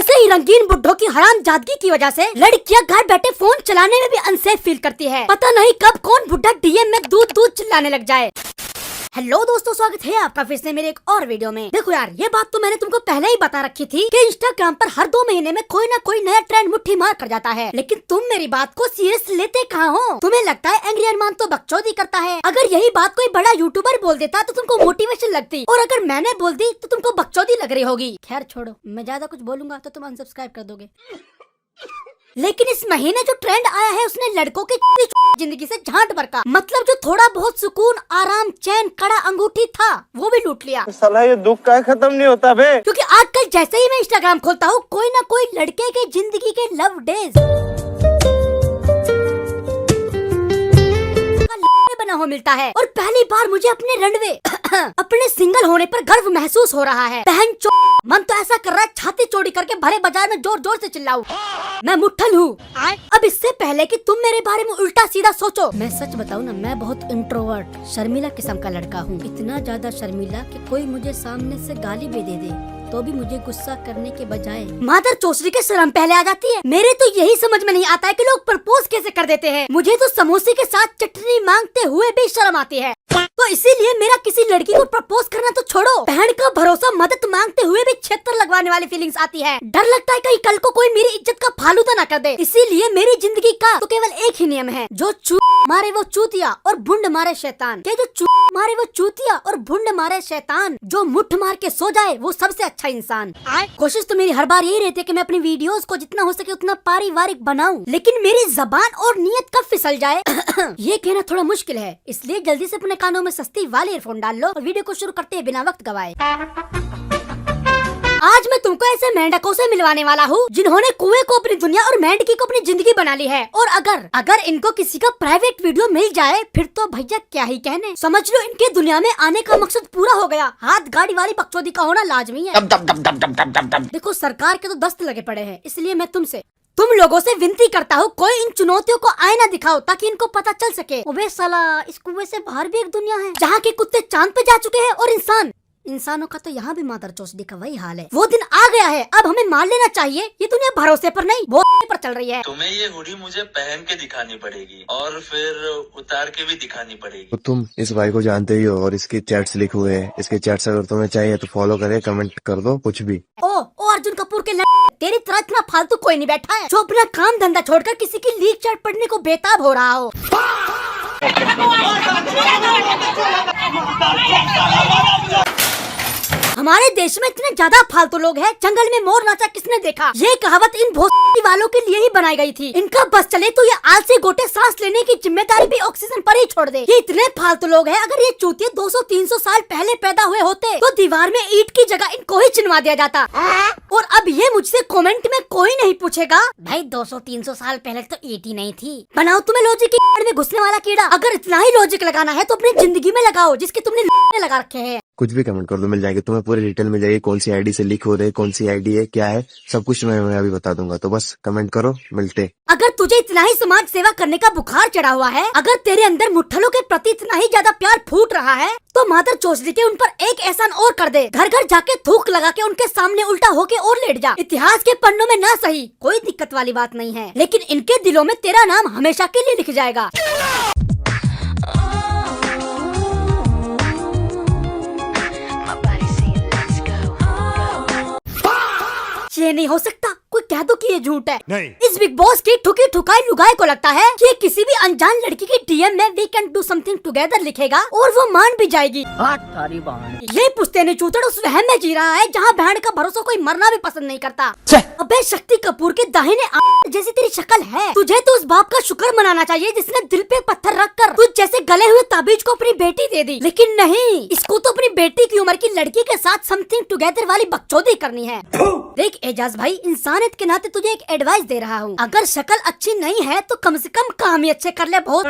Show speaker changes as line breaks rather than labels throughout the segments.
ऐसे ही रंगीन बुड्ढों की हरामजादगी की वजह से लड़कियां घर बैठे फोन चलाने में भी अनसेफ फील करती है। पता नहीं कब कौन बुड्ढा डीएम में दूध दूध चिल्लाने लग जाए। हेलो दोस्तों, स्वागत है आपका फिर से मेरे एक और वीडियो में। देखो यार, ये बात तो मैंने तुमको पहले ही बता रखी थी कि इंस्टाग्राम पर हर 2 महीने में कोई ना कोई नया ट्रेंड मुट्ठी मार कर जाता है, लेकिन तुम मेरी बात को सीरियस लेते कहाँ हो। तुम्हें लगता है एंग्री अरमान तो बकचोदी करता है। अगर यही बात कोई बड़ा यूट्यूबर बोल देता तो तुमको मोटिवेशन लगती, और अगर मैंने बोल दी तो तुमको बकचोदी लग रही होगी। खैर छोड़ो, मैं ज्यादा कुछ बोलूंगा तो तुम अनसब्सक्राइब कर दोगे। लेकिन इस महीने जो ट्रेंड आया है उसने लड़कों की जिंदगी से झांट बरका, मतलब जो थोड़ा बहुत सुकून, आराम, चैन, कड़ा अंगूठी था वो भी लूट लिया।
साला ये दुख का खत्म नहीं होता बे।
क्योंकि आजकल जैसे ही मैं इंस्टाग्राम खोलता हूँ कोई ना कोई लड़के के जिंदगी के लव डेज बना हो मिलता है, और पहली बार मुझे अपने रनवे अपने सिंगल होने पर गर्व महसूस हो रहा है। बहन चो, मन तो ऐसा कर रहा है छाती चौड़ी करके भरे बाजार में जोर जोर से चिल्लाऊं। मैं मुट्ठल हूँ। अब इससे पहले कि तुम मेरे बारे में उल्टा सीधा सोचो, मैं सच बताऊँ ना, मैं बहुत इंट्रोवर्ट शर्मिला किस्म का लड़का हूँ। इतना ज्यादा शर्मिला कि कोई मुझे सामने से गाली भी दे दे तो भी मुझे गुस्सा करने के बजाय मादर चोसरी के शर्म पहले आ जाती है। मेरे तो यही समझ में नहीं आता है कि लोग प्रपोज कैसे कर देते हैं। मुझे तो समोसे के साथ चटनी मांगते हुए भी शर्म आती है। तो इसीलिए मेरा किसी लड़की को प्रपोज करना तो छोड़ो, बहन का भरोसा मदद मांगते हुए भी छेतर लगवाने वाली फीलिंग्स आती है। डर लगता है कहीं कल को कोई मेरी इज्जत का फालूदा ना कर दे। इसीलिए मेरी जिंदगी का तो केवल एक ही नियम है, जो मारे वो चूतिया और भुंड मारे शैतान। के जो मारे वो चूतिया और भुंड मारे शैतान, जो मुठ मार के सो जाए वो सबसे अच्छा इंसान। कोशिश तो मेरी हर बार यही रहती है कि मैं अपनी वीडियोस को जितना हो सके उतना पारिवारिक बनाऊं, लेकिन मेरी जबान और नीयत कब फिसल जाए ये कहना थोड़ा मुश्किल है। इसलिए जल्दी से अपने कानों में सस्ती वाले ईयरफोन डाल लो और वीडियो को शुरू करते हैं बिना वक्त गवाए। आज मैं तुमको ऐसे मेंढकों से मिलवाने वाला हूँ जिन्होंने कुएं को अपनी दुनिया और मेंढकी को अपनी जिंदगी बना ली है। और अगर इनको किसी का प्राइवेट वीडियो मिल जाए फिर तो भैया क्या ही कहने। समझ लो इनके दुनिया में आने का मकसद पूरा हो गया। हाथ गाड़ी वाली बकचोदी का होना लाजमी है। देखो, सरकार के तो दस्त लगे पड़े हैं, इसलिए मैं तुम लोगों से विनती करता हूँ, कोई इन चुनौतियों को आईना दिखाओ ताकि इनको पता चल सके। ओबे साला, इस कुएं से बाहर भी एक दुनिया है जहाँ के कुत्ते चांद पे जा चुके हैं और इंसानों का तो यहाँ भी मादर चौसदी का वही हाल है। वो दिन आ गया है, अब हमें मान लेना चाहिए ये दुनिया भरोसे पर नहीं भरोसे पर चल रही है।
तुम्हें ये हुडी मुझे पहन के दिखानी पड़ेगी और फिर उतार के भी दिखानी पड़ेगी।
तो तुम इस भाई को जानते ही हो और इसके चैट्स लिखे हुए हैं। इसके चैट्स अगर तुम्हें चाहिए तो फॉलो करे, कमेंट कर दो, कुछ भी।
ओ अर्जुन कपूर के तेरी तरह इतना फालतू कोई नहीं बैठा है जो अपना काम धंधा छोड़कर किसी की लीक चैट पढ़ने को बेताब हो रहा हो। हमारे देश में इतने ज्यादा फालतू लोग हैं, जंगल में मोर नाचा किसने देखा। ये कहावत इन भोसड़ी वालों के लिए ही बनाई गई थी। इनका बस चले तो ये आलसी गोटे सांस लेने की जिम्मेदारी भी ऑक्सीजन पर ही छोड़ दे। ये इतने फालतू लोग हैं, अगर ये चूतिए 200-300 साल पहले पैदा हुए होते तो दीवार में ईंट की जगह इनको ही चिनवा दिया जाता। और अब ये मुझसे कमेंट में कोई नहीं पूछेगा भाई 200-300 साल पहले तो ईंट ही नहीं थी। बनाओ तुम्हें लॉजिक में घुसने वाला कीड़ा। अगर इतना ही लॉजिक लगाना है तो अपनी जिंदगी में लगाओ जिसकी तुमने लगा रखे हैं।
कुछ भी कमेंट कर दो, मिल जाएगी तुम्हें, पूरी डिटेल मिल जाएगी। कौन सी आईडी से लीक हो रहे, कौन सी आईडी है, क्या है, सब कुछ मैं अभी बता दूंगा। तो बस कमेंट करो, मिलते।
अगर तुझे इतना ही समाज सेवा करने का बुखार चढ़ा हुआ है, अगर तेरे अंदर मुट्ठलों के प्रति इतना ही ज्यादा प्यार फूट रहा है, तो मादर चोसदी के उन पर एक एहसान और कर दे। घर घर जाके थूक लगा के उनके सामने उल्टा होके और लेट जा। इतिहास के पन्नों में ना सही, कोई दिक्कत वाली बात नहीं है, लेकिन इनके दिलों में तेरा नाम हमेशा के लिए लिख जाएगा। ये नहीं हो सकता, कोई कह दो कि ये झूठ है। नहीं। इस बिग बॉस की ठुकी ठुकाई लुगाई को लगता है कि किसी भी अनजान लड़की की डीएम में we can do something together लिखेगा और वो मान भी जाएगी। ये पुश्तैनी चूतड़ उस वहम में जी रहा है जहाँ बहन का भरोसा कोई मरना भी पसंद नहीं करता। अबे शक्ति कपूर के दाहिने जैसी तेरी शक्ल है, तुझे तो उस बाप का शुक्र मनाना चाहिए जिसने दिल पे पत्थर रख कर तुझ जैसे गले हुए ताबीज को अपनी बेटी दे दी। लेकिन नहीं, इसको तो अपनी बेटी की उम्र की लड़की के साथ समथिंग टुगेदर वाली बकचोदी करनी है। देख एजाज भाई, इंसान है इंसानियत के नाते तुझे एक एडवाइस दे रहा हूँ, अगर शक्ल अच्छी नहीं है तो कम से कम काम ही अच्छे कर ले। बहुत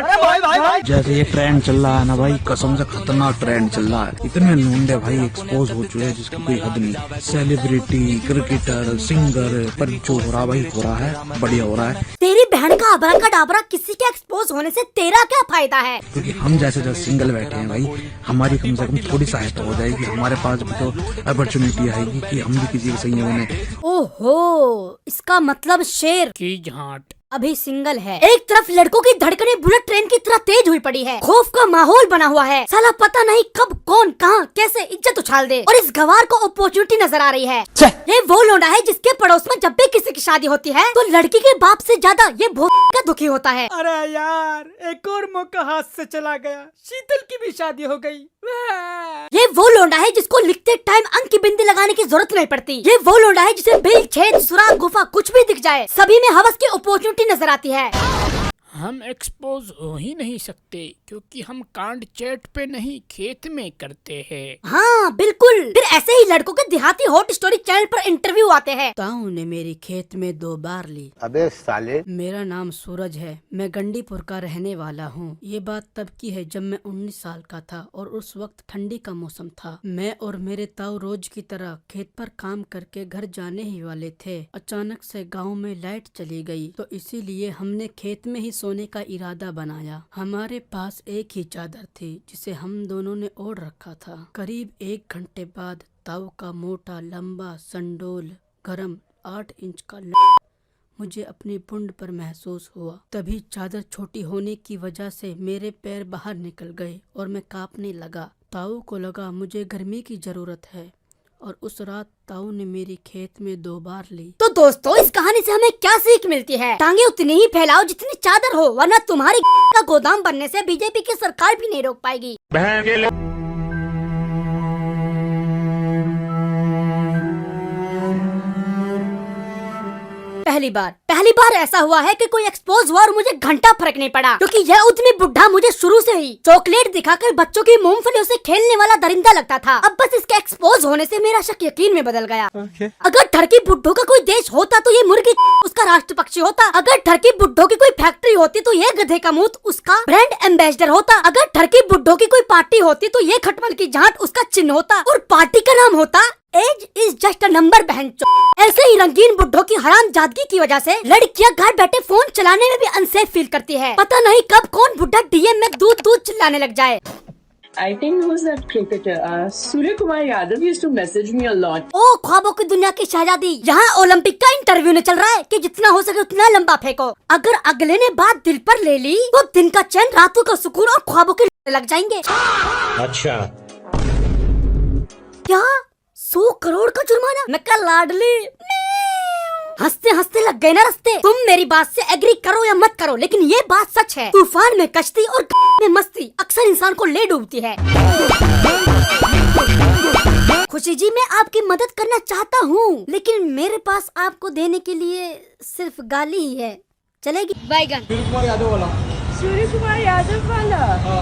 जैसे ये ट्रेंड चल रहा है ना भाई, कसम से खतरनाक ट्रेंड चल रहा है। इतने लूंडे भाई एक्सपोज हो चुके हैं जिसकी कोई हद नहीं। सेलिब्रिटी, क्रिकेटर, सिंगर, पर जो हो रहा भाई हो रहा है, बढ़िया हो रहा है।
तेरी बहन का अबरा का डाबरा, किसी के एक्सपोज होने से तेरा क्या फायदा है?
क्योंकि हम जैसे जो सिंगल बैठे हैं भाई, हमारी कम से कम थोड़ी सहायता हो जाएगी, हमारे पास भी तो अपॉर्चुनिटी आएगी कि हम भी किसी के सही होने।
ओहो, इसका मतलब शेर
की झांट
अभी सिंगल है। एक तरफ लड़कों की धड़कनें बुलेट ट्रेन की तरह तेज हुई पड़ी है, खौफ का माहौल बना हुआ है, साला पता नहीं कब कौन कहां कैसे इज्जत उछाल दे, और इस गवार को अपॉर्चुनिटी नजर आ रही है। ये वो लौंडा है जिसके पड़ोस में जब भी किसी की शादी होती है तो लड़की के बाप से ज्यादा ये बहुत का दुखी होता है।
अरे यार, एक और मौका हाथ से चला गया, शीतल की भी शादी हो गई।
ये वो लौंडा है जिसको लिखते टाइम अंक की बिंदी लगाने की जरूरत नहीं पड़ती। ये वो लौंडा है जिसे बिल, छेद, सुराग, गुफा कुछ भी दिख जाए, सभी में हवस की अपॉर्चुनिटी नजर आती है।
हम एक्सपोज हो ही नहीं सकते क्योंकि हम कांड चैट पे नहीं खेत में करते हैं।
हाँ बिल्कुल, फिर ऐसे ही लड़कों के देहाती हॉट स्टोरी चैनल पर इंटरव्यू आते हैं।
ताऊ ने मेरी खेत में 2 बार ली।
अबे साले,
मेरा नाम सूरज है, मैं गंडीपुर का रहने वाला हूँ। ये बात तब की है जब मैं 19 साल का था और उस वक्त ठंडी का मौसम था। मैं और मेरे ताऊ रोज की तरह खेत पर काम करके घर जाने ही वाले थे। अचानक से गाँव में लाइट चली गई तो इसीलिए हमने खेत में ही सोने का इरादा बनाया। हमारे पास एक ही चादर थी जिसे हम दोनों ने ओढ़ रखा था। करीब 1 घंटे बाद ताऊ का मोटा लंबा संडोल गरम 8 इंच का मुझे अपनी पुंड पर महसूस हुआ। तभी चादर छोटी होने की वजह से मेरे पैर बाहर निकल गए और मैं कांपने लगा। ताऊ को लगा मुझे गर्मी की जरूरत है और उस रात ताऊ ने मेरी खेत में 2 बार ली।
तो दोस्तों, इस कहानी से हमें क्या सीख मिलती है? टांगे उतनी ही फैलाओ जितनी चादर हो, वरना तुम्हारी का गोदाम बनने से बीजेपी की सरकार भी नहीं रोक पाएगी। पहली बार ऐसा हुआ है कि कोई एक्सपोज हुआ और मुझे घंटा फर्क नहीं पड़ा, क्योंकि यह उद्यमी बुढ़ा मुझे शुरू से ही चॉकलेट दिखाकर बच्चों की मूंगफलियों से खेलने वाला दरिंदा लगता था। अब बस इसके एक्सपोज होने से मेरा शक यकीन में बदल गया। अगर टर्की बुड्ढों का कोई देश होता तो ये मुर्गी उसका राष्ट्र पक्षी होता। अगर टर्की बुड्ढों की कोई फैक्ट्री होती तो ये गधे का मूत उसका ब्रांड एम्बेसडर होता। अगर टर्की बुड्ढों की कोई पार्टी होती तो ये खटमल की जांट उसका चिन्ह होता, और पार्टी का नाम होता age is just a number. बहन ऐसे ही रंगीन बुड्ढों की हरामजादगी की वजह से लड़कियां घर बैठे फोन चलाने में भी अनसेफ फील करती है। पता नहीं कब कौन बुड्ढा डीएम में दूध चिल्लाने लग जाए।
I think who's that cricketer? Surya Kumar Yadav used to message me a lot.
ओ ख्वाबों की दुनिया की शहजादी, यहाँ ओलंपिक का इंटरव्यू न चल रहा है कि जितना हो सके उतना लंबा फेंको। अगर अगले ने बात दिल पर ले ली तो दिन का चैन, रातों का सुकून और ख्वाबों के लग जाएंगे।
अच्छा,
क्या 100 करोड़ का जुर्माना? मैं कल लाडली हंसते हंसते लग गए ना रस्ते। तुम मेरी बात से एग्री करो या मत करो, लेकिन ये बात सच है, तूफान में कश्ती और में मस्ती अक्सर इंसान को ले डूबती है। खुशी जी, मैं आपकी मदद करना चाहता हूँ, लेकिन मेरे पास आपको देने के लिए सिर्फ गाली ही है, चलेगी? बैगन।
सूर्य कुमार यादव वाला?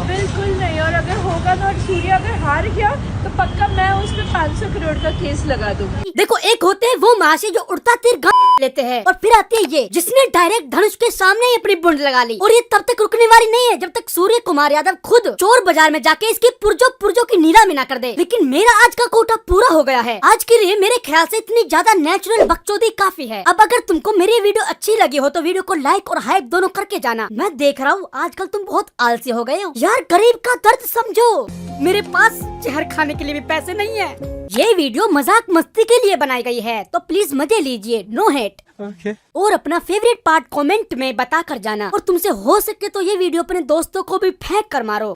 बिल्कुल नहीं, और अगर होगा ना और सूर्य अगर हार गया तो पक्का मैं उस पे 500 करोड़ का केस लगा दूंगी।
देखो, एक होते हैं वो महाशय जो उड़ता तीर लेते हैं, और फिर आती है ये जिसने डायरेक्ट धनुष के सामने ही अपनी बुंड लगा ली, और ये तब तक रुकने वाली नहीं है जब तक सूर्य कुमार यादव खुद चोर बाजार में जाके इसकी पुर्जों की नीलामी ना कर दे। लेकिन मेरा आज का कोटा पूरा हो गया है। आज के लिए मेरे ख्याल से इतनी ज्यादा नेचुरल बकचोदी काफी है। अब अगर तुमको मेरी वीडियो अच्छी लगी हो तो वीडियो को लाइक और हाइप दोनों करके जाना। मैं देख रहा हूँ आजकल तुम बहुत आलसी हो गए हो यार। गरीब का दर्द समझो, मेरे पास जहर खाने के लिए भी पैसे नहीं है। ये वीडियो मजाक मस्ती के लिए बनाई गई है, तो प्लीज मजे लीजिए, नो हेट। और अपना फेवरेट पार्ट कमेंट में बता कर जाना, और तुमसे हो सके तो ये वीडियो अपने दोस्तों को भी फेंक कर मारो।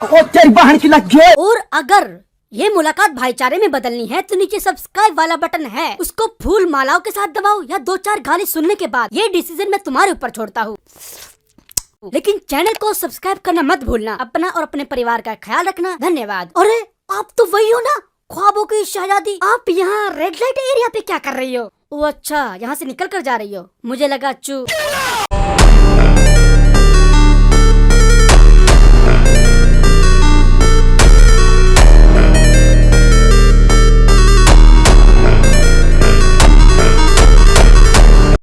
और अगर ये मुलाकात भाईचारे में बदलनी है तो नीचे सब्सक्राइब वाला बटन है, उसको फूल मालाओं के साथ दबाओ, या 2-4 गाली सुनने के बाद ये डिसीजन मैं तुम्हारे ऊपर छोड़ता हूँ। लेकिन चैनल को सब्सक्राइब करना मत भूलना। अपना और अपने परिवार का ख्याल रखना। धन्यवाद। अरे आप तो वही हो ना, ख्वाबों की शहजादी। आप यहाँ रेड लाइट एरिया पे क्या कर रही हो? ओ अच्छा, यहाँ से निकल कर जा रही हो, मुझे लगा चू।